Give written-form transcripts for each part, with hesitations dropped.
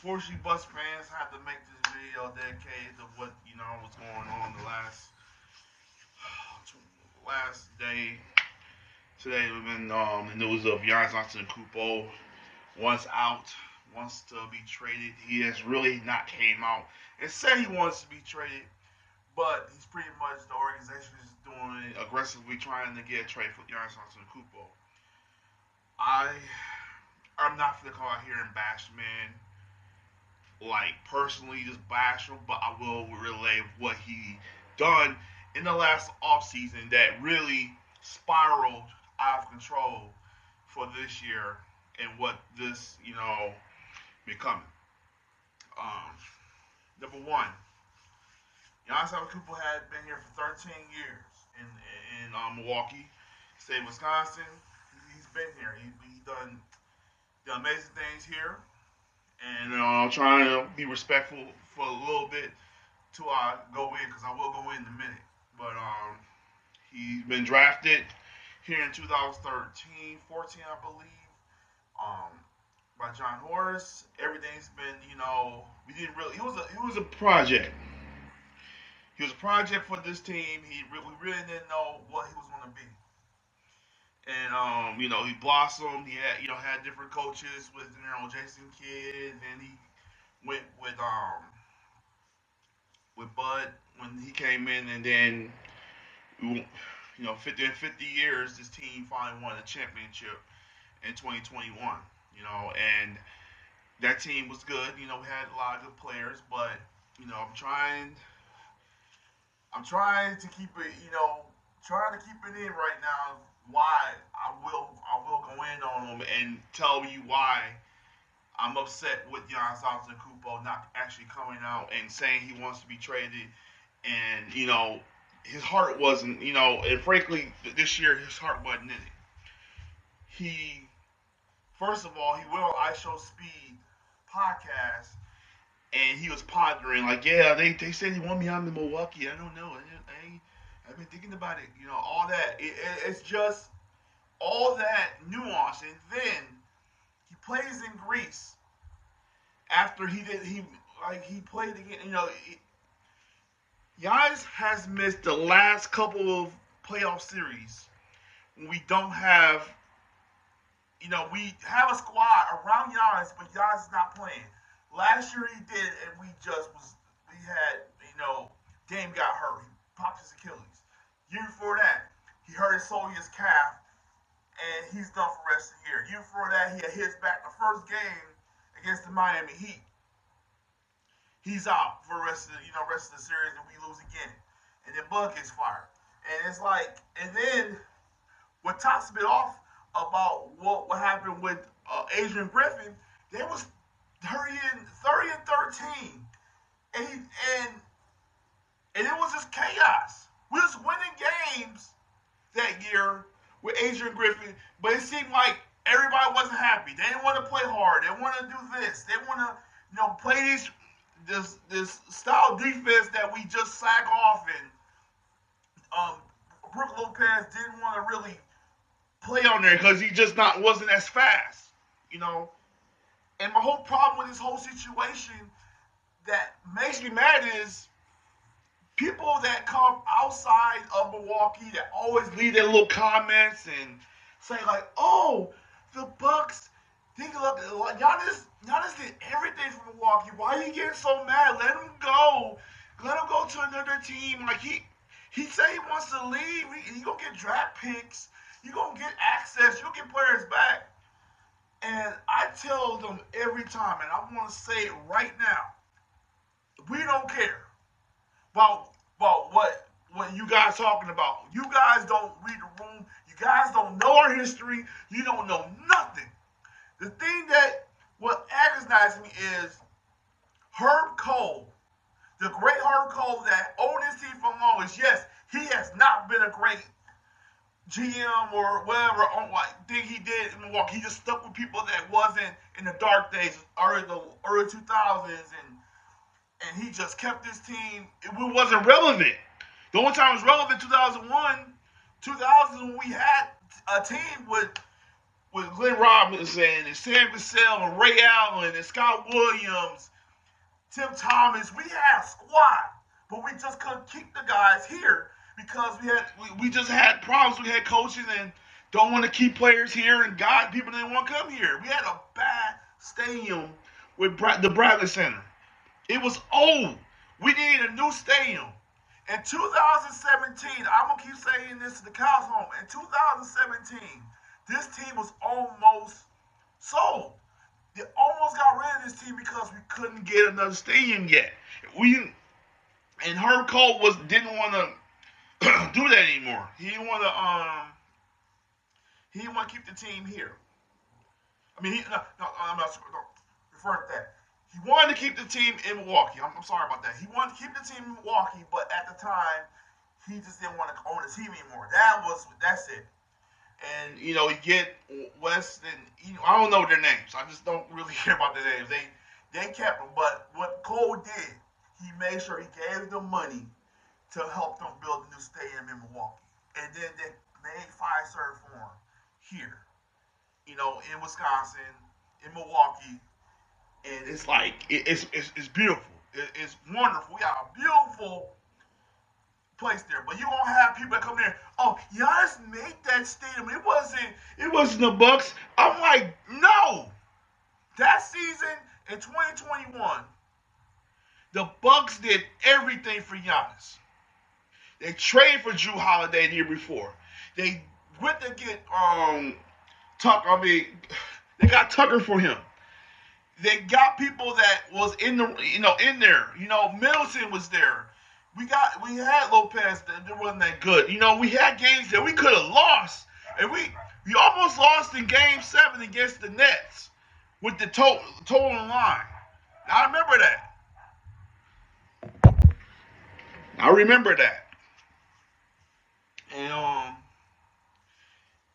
Unfortunately, Bucks fans had to make this video dedicated to what was going on the last day. Today, we've been the news of Giannis Antetokounmpo wants out, wants to be traded. He has really not came out and said he wants to be traded, but he's pretty much the organization is doing aggressively trying to get a trade for Giannis Antetokounmpo. I'm not gonna call out here and bash the man, like personally just bash him, but I will relay what he done in the last offseason that really spiraled out of control for this year and what this becoming. Um, Number one, Giannis Antetokounmpo had been here for 13 years in Milwaukee, state of Wisconsin. He's been here. He done amazing things here, and trying to be respectful for a little bit till I go in, because I will go in a minute. But he's been drafted here in 2013, 14, I believe, by John Horst. Everything's been, we didn't really. It was a project. He was a project for this team. We really didn't know what he was going to be. And he blossomed. He had different coaches with Jason Kidd, and he went with Bud when he came in, and then 50 years, this team finally won a championship in 2021. And that team was good. We had a lot of good players, but I'm trying to keep it, trying to keep it in right now. Why I will go in on them and tell you why I'm upset with Giannis Antetokounmpo not actually coming out and saying he wants to be traded, and his heart wasn't, and frankly this year his heart wasn't in it. He First of all, he went on I Show Speed podcast, and he was pondering, like, yeah, they said he want me out in Milwaukee. I don't know. I've been thinking about it. All that. It's just all that nuance. And then he plays in Greece after he played again. Giannis has missed the last couple of playoff series when we don't have. We have a squad around Giannis, but Giannis is not playing. Last year he did, and we had, Dame got hurt. He popped his Achilles. Year before that, he hurt his soleus calf, and he's done for the rest of the year. Year before that, he had his back the first game against the Miami Heat. He's out for the rest of the series, and we lose again. And then Bud gets fired. And it's like, and then what tops it off about what happened with Adrian Griffin, they was 30 and 13, and and it was just chaos. We was winning games that year with Adrian Griffin, but it seemed like everybody wasn't happy. They didn't want to play hard. They want to do this. They want to play this style defense that we just sag off, and Brook Lopez didn't want to really play on there because he just wasn't as fast. And my whole problem with this whole situation that makes me mad is people that come outside of Milwaukee that always leave their little comments and say like, "Oh, the Bucks, Giannis did everything for Milwaukee. Why are you getting so mad? Let him go. Let him go to another team. Like he said he wants to leave. He gonna get draft picks. You gonna get access. You'll get players back." And I tell them every time, and I want to say it right now, we don't care about what you guys talking about. You guys don't read the room. You guys don't know our history. You don't know nothing. The thing that what agonizes me is Herb Cole, the great Herb Cole that owned this team for longest. Yes, he has not been a great GM or whatever on what thing he did in Milwaukee. He just stuck with people that wasn't in the dark days, early 2000s, and he just kept this team. It wasn't relevant. The only time it was relevant 2001, 2000 when we had a team with Glenn Robinson and Sam Cassell and Ray Allen and Scott Williams, Tim Thomas. We had a squad, but we just couldn't keep the guys here because we just had problems. We had coaches and don't want to keep players here, and people didn't want to come here. We had a bad stadium with the Bradley Center. It was old. We needed a new stadium. In 2017, I'm going to keep saying this to the cows home. In 2017, this team was almost sold. They almost got rid of this team because we couldn't get another stadium yet. And Herb Cole didn't want to do that anymore. He didn't want to keep the team here. I mean, I'm not referring to that. He wanted to keep the team in Milwaukee. I'm sorry about that. He wanted to keep the team in Milwaukee, but at the time, he just didn't want to own the team anymore. That's it. And you get West and I don't know their names. I just don't really care about their names. They kept them, but what Cole did, he made sure he gave them money to help them build a new stadium in Milwaukee, and then they made Fiserv for him here, in Wisconsin, in Milwaukee. And it's like it's beautiful. It's wonderful. We got a beautiful place there. But you won't have people that come there. Oh, Giannis made that stadium. It wasn't the Bucks. I'm like, no. That season in 2021, the Bucks did everything for Giannis. They traded for Jrue Holiday the year before. They went to get Tucker. They got Tucker for him. They got people that was in there. Middleton was there. We had Lopez that wasn't that good. We had games that we could have lost, and we almost lost in Game 7 against the Nets with the total line. I remember that. And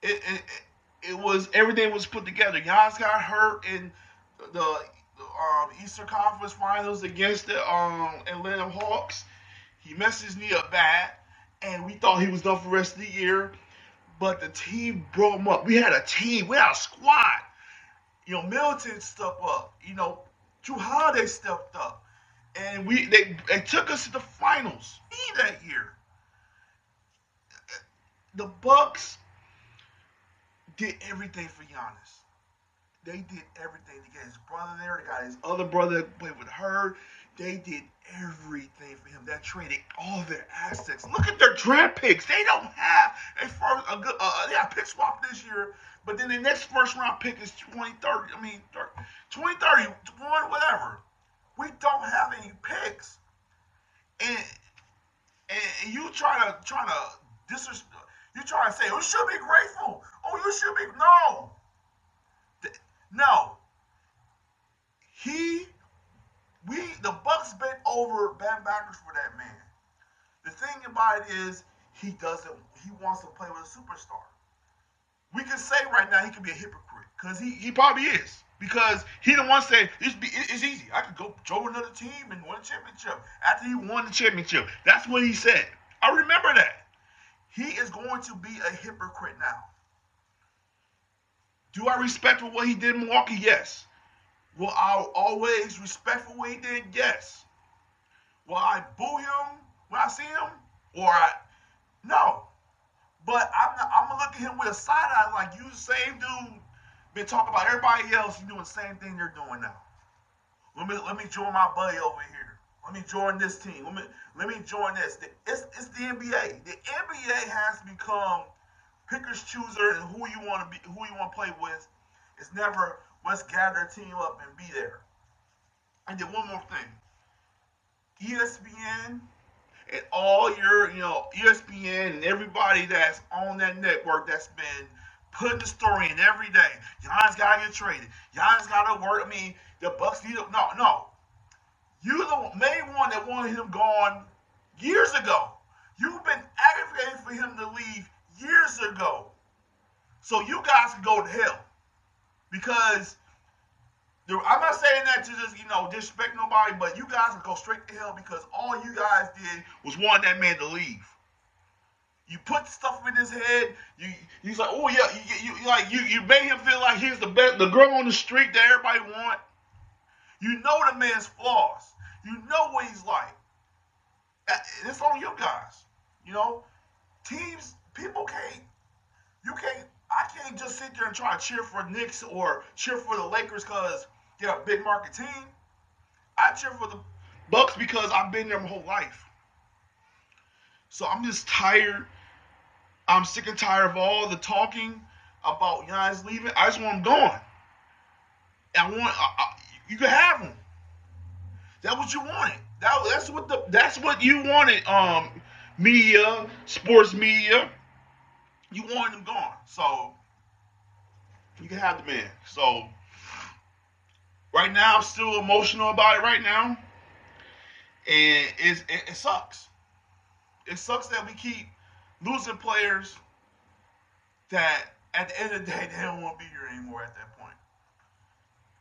it was everything was put together. Giannis got hurt in the Eastern Conference Finals against the Atlanta Hawks. He messed his knee up bad, and we thought he was done for the rest of the year. But the team broke him up. We had a team. We had a squad. Middleton stepped up. Jrue Holiday stepped up, and they took us to the finals that year. The Bucks did everything for Giannis. They did everything to get his brother there. They got his other brother that played with her. They did everything for him. They traded all their assets. Look at their draft picks. They don't have a good. They got pick swap this year, but then the next first round pick is 2030. 2031, whatever. We don't have any picks, and you try to disrespect. You try to say, "Oh, you should be grateful." Oh, you should be no. The Bucks bent over Ben backwards for that man. The thing about it is, he wants to play with a superstar. We can say right now he could be a hypocrite, because he probably is. Because he the one saying, it's easy. I could go join another team and win a championship. After he won the championship. That's what he said. I remember that. He is going to be a hypocrite now. Do I respect what he did in Milwaukee? Yes. Will I always respect for what he did? Yes. Will I boo him when I see him? No. But I'm going to look at him with a side eye like, you the same dude been talking about everybody else and doing the same thing they're doing now. Let me join my buddy over here. Let me join this team. Let me join this. It's the NBA. The NBA has become pickers chooser and who you want to play with. It's never let's gather a team up and be there. And then one more thing. ESPN and all your ESPN and everybody that's on that network that's been putting the story in every day. Giannis gotta get traded. Giannis gotta work. The Bucks need to no. You're the main one that wanted him gone years ago. You've been advocating for him to leave years ago. So you guys can go to hell. Because I'm not saying that to just, disrespect nobody, but you guys can go straight to hell because all you guys did was want that man to leave. You put stuff in his head. He's like, oh yeah, you made him feel like he's the best, the girl on the street that everybody want. You know the man's flaws. You know what he's like. It's on you guys. You know, teams, people can't. You can't. I can't just sit there and try to cheer for Knicks or cheer for the Lakers because they're a big market team. I cheer for the Bucks because I've been there my whole life. So I'm just tired. I'm sick and tired of all the talking about Giannis leaving. I just want him gone. You can have him. That's what you wanted. That's what you wanted. Media, sports media, you wanted him gone. So you can have the man. So right now I'm still emotional about it right now, and it sucks. It sucks that we keep losing players that at the end of the day they don't want to be here anymore. At that point,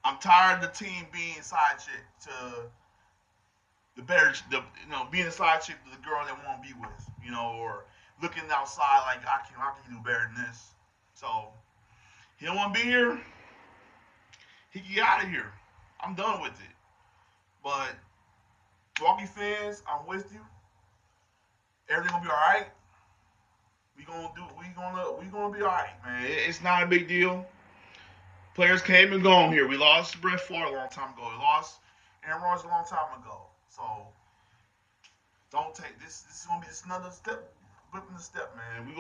I'm tired of the team being side chick to being a side chick to the girl they want to be with, or looking outside like I can do better than this. So he don't want to be here. He can get out of here. I'm done with it. But Milwaukee fans, I'm with you. Everything gonna be all right. We gonna be all right, man. It's not a big deal. Players came and gone here. We lost Brett Favre a long time ago. We lost Aaron Rodgers a long time ago. So don't take this. This is gonna be just another step, flipping the step, man.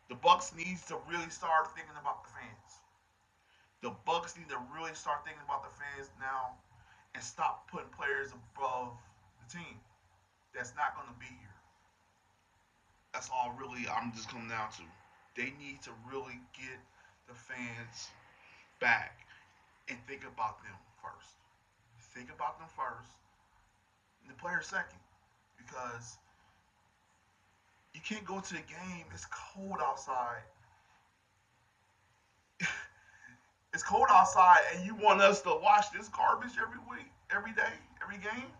The Bucks needs to really start thinking about the fans. The Bucks need to really start thinking about the fans now and stop putting players above the team. That's not gonna be here. That's all really I'm just coming down to. They need to really get the fans back and think about them first. Think about them first, and the players second. Because you can't go to the game. It's cold outside. It's cold outside, and you want us to watch this garbage every week, every day, every game.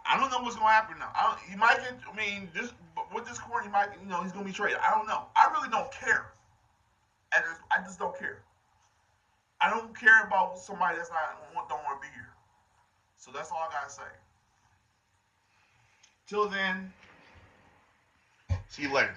I don't know what's gonna happen now. He might get. I mean, this with this corner, he might. He's gonna be traded. I don't know. I really don't care. I just don't care. I don't care about somebody that's don't want to be here. So that's all I gotta say. Till then, see you later.